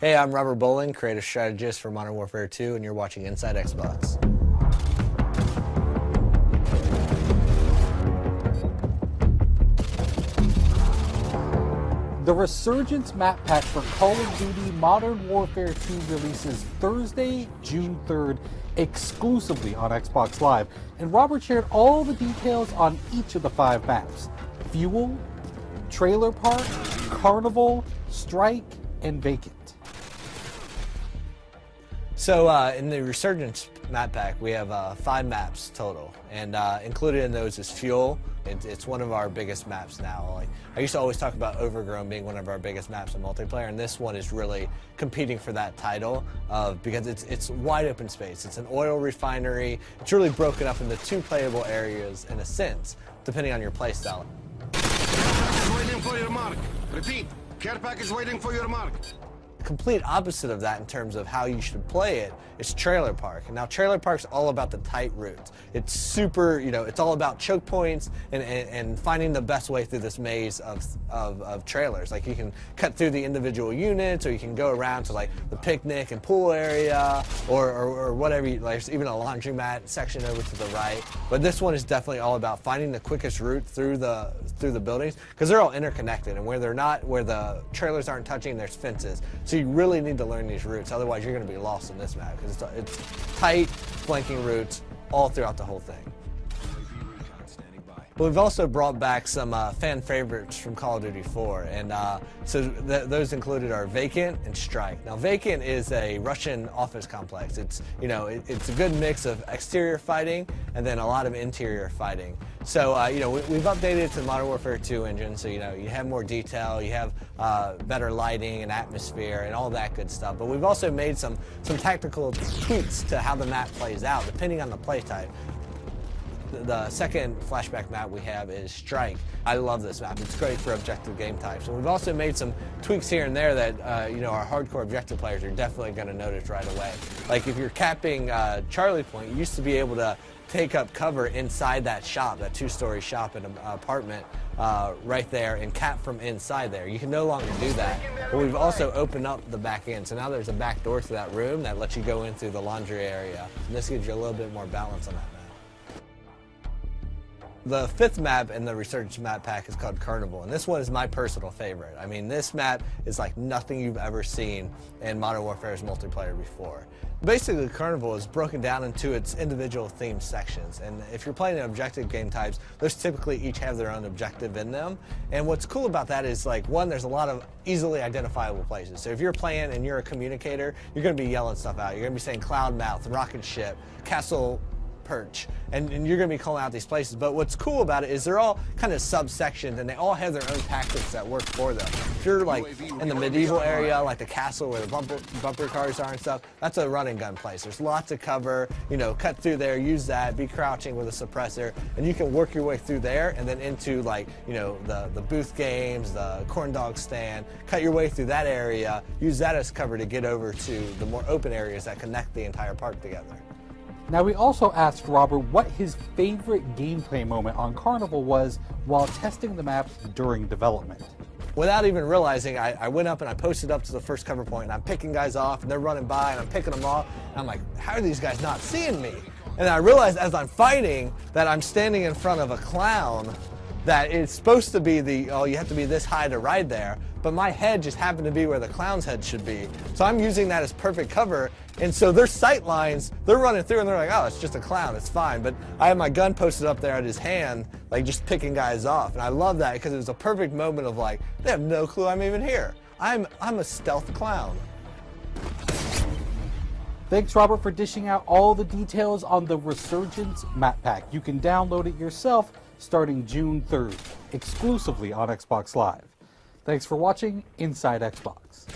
Hey, I'm Robert Bowling, creative strategist for Modern Warfare 2, and you're watching Inside Xbox. The Resurgence map pack for Call of Duty Modern Warfare 2 releases Thursday, June 3rd, exclusively on Xbox Live, and Robert shared all the details on each of the 5 maps: Fuel, Trailer Park, Carnival, Strike, and Vacant. So in the Resurgence map pack, we have 5 maps total, and included in those is Fuel. It's one of our biggest maps now. Like, I used to always talk about Overgrown being one of our biggest maps in multiplayer, and this one is really competing for that title because it's wide open space. It's an oil refinery. It's really broken up into 2 playable areas in a sense, depending on your playstyle. Waiting for your mark. Repeat, care package waiting for your mark. Complete opposite of that in terms of how you should play it is Trailer Park. And now Trailer Park's all about the tight routes. It's super, it's all about choke points and finding the best way through this maze of trailers. Like, you can cut through the individual units, or you can go around to like the picnic and pool area, or whatever. Like, there's even a laundromat section over to the right. But this one is definitely all about finding the quickest route through the buildings, because they're all interconnected, and where the trailers aren't touching, there's fences. So you really need to learn these routes, otherwise you're going to be lost in this map, because it's tight flanking routes all throughout the whole thing. But we've also brought back some fan favorites from Call of Duty 4, and so those included are Vacant and Strike. Now, Vacant is a Russian office complex. It's it's a good mix of exterior fighting and then a lot of interior fighting. So we've updated it to the Modern Warfare 2 engine, so you have more detail, you have better lighting and atmosphere and all that good stuff. But we've also made some tactical tweaks to how the map plays out depending on the play type. The second flashback map we have is Strike. I love this map. It's great for objective game types. And we've also made some tweaks here and there that our hardcore objective players are definitely going to notice right away. Like, if you're capping Charlie Point, you used to be able to take up cover inside that shop, that 2-story shop in an apartment right there, and cap from inside there. You can no longer do that. But we've also opened up the back end, so now there's a back door to that room that lets you go in through the laundry area. And this gives you a little bit more balance on that map. The 5th map in the Resurgence map pack is called Carnival, and this one is my personal favorite. I mean, this map is like nothing you've ever seen in Modern Warfare's multiplayer before. Basically, Carnival is broken down into its individual themed sections, and if you're playing in objective game types, those typically each have their own objective in them. And what's cool about that is, like, one, there's a lot of easily identifiable places. So if you're playing and you're a communicator, you're going to be yelling stuff out. You're going to be saying Cloud Mouth, Rocket Ship, Castle Perch, and you're going to be calling out these places. But what's cool about it is they're all kind of subsections, and they all have their own tactics that work for them. If you're like in the medieval area, like the castle where the bumper cars are and stuff, that's a run and gun place. There's lots of cover, cut through there, use that, be crouching with a suppressor, and you can work your way through there and then into, like, the booth games, the corn dog stand, cut your way through that area, use that as cover to get over to the more open areas that connect the entire park together. Now, we also asked Robert what his favorite gameplay moment on Carnival was while testing the map during development. Without even realizing, I went up and I posted up to the first cover point, and I'm picking guys off, and they're running by, and I'm picking them off, and I'm like, how are these guys not seeing me? And I realized as I'm fighting that I'm standing in front of a clown, that it's supposed to be you have to be this high to ride there, but my head just happened to be where the clown's head should be. So I'm using that as perfect cover, and so their sight lines, they're running through and they're like, oh, it's just a clown, it's fine. But I have my gun posted up there at his hand, like just picking guys off, and I love that because it was a perfect moment of, like, they have no clue I'm even here. I'm a stealth clown. Thanks, Robert, for dishing out all the details on the Resurgence map pack. You can download it yourself starting June 3rd, exclusively on Xbox Live. Thanks for watching Inside Xbox.